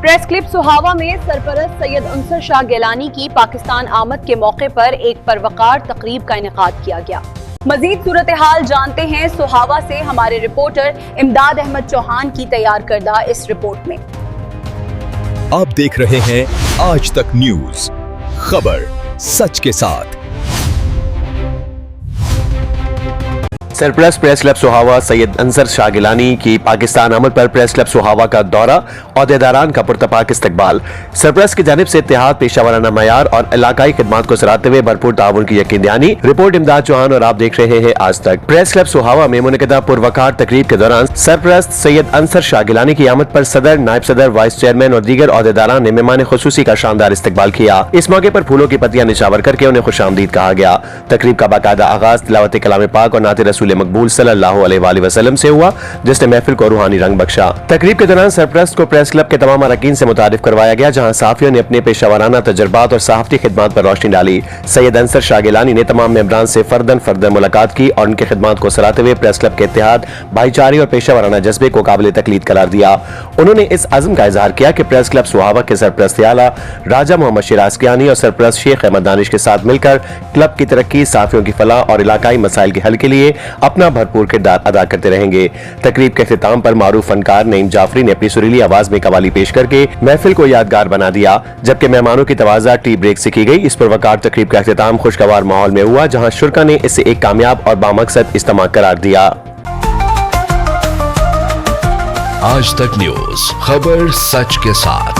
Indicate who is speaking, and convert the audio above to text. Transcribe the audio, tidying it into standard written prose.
Speaker 1: Press clip सुहावा में सरपरस्त सैयद अंसर शाह गिलानी की पाकिस्तान आमद के मौके पर एक परवकार तकरीब का इनेकाद किया गया। मजीद सूरत हाल जानते हैं सुहावा से हमारे रिपोर्टर इमदाद अहमद चौहान की तैयार करदा इस रिपोर्ट में।
Speaker 2: आप देख रहे हैं आज तक न्यूज, खबर सच के साथ।
Speaker 3: सरप्लस प्रेस क्लब सुहावा सैयद अंसर शाह गिलानी की पाकिस्तान आमद पर प्रेस क्लब सुहावा का दौरा, ओहदेदारान का पुरतपाक इस्तकबाल। सरप्लस की जानिब से इत्तेहाद, पेशावराना मयार और इलाकाई खिदमात को सराहते हुए भरपूर ताउन की यकीन दहानी। रिपोर्ट इमदाद चौहान और आप देख रहे हैं आज तक। प्रेस क्लब सुहावा में मुनक़िदा पुरवकार तकरीब के दौरान सरपरस्त सैयद अंसर शाह गिलानी की आमद पर सदर, नायब सदर, वाइस चेयरमैन और दीगर ओहदेदारान ने मेहमान खुसूसी का शानदार इस्तकबाल किया। इस मौके पर फूलों की पत्तियां निछावर करके उन्हें खुशामदीद कहा गया। तकरीब का बाकायदा आगाज तिलावत कलाम पाक और नाते रसूल मकबूल सल्लल्लाहु अलैहि वसल्लम से हुआ, जिसने महफिल को रूहानी रंग बख्शा। तकरीब के दौरान सरपरस्त को प्रेस क्लब के तमाम अरकान से मुतारिफ करवाया गया, जहां सहाफियों ने अपने पेशावराना तजर्बात और सहाफती खिदमात पर रोशनी डाली। सैयद अंसर शाह गिलानी ने तमाम मेंबरान से फर्दन मुलाकात की और उनके खिदमात को सराहते हुए प्रेस क्लब के इत्तेहाद, भाईचारे और पेशावराना जज्बे को काबिल तकलीद करार दिया। उन्होंने इस अज़्म का इजहार किया कि प्रेस क्लब सुहावा के सरपरस्त आला राजा मोहम्मद शिराज कियानी और सरपरस्त शेख अहमद दानिश के साथ मिलकर क्लब की तरक्की, सहाफियों की फलाह और इलाकाई मसाइल के हल के लिए अपना भरपूर किरदार अदा करते रहेंगे। तकरीब के इख्तिताम पर मारूफ फनकार नईम जाफरी ने अपनी सुरीली आवाज में कवाली पेश करके महफिल को यादगार बना दिया, जबकि मेहमानों की तवाज़ा टी ब्रेक से की गई। इस पुरवकार तकरीब का इख्तिताम खुशगवार माहौल में हुआ, जहां शुरका ने इसे एक कामयाब और बामकसद इज्तिमा करार दिया।
Speaker 2: आज तक न्यूज, खबर सच के साथ।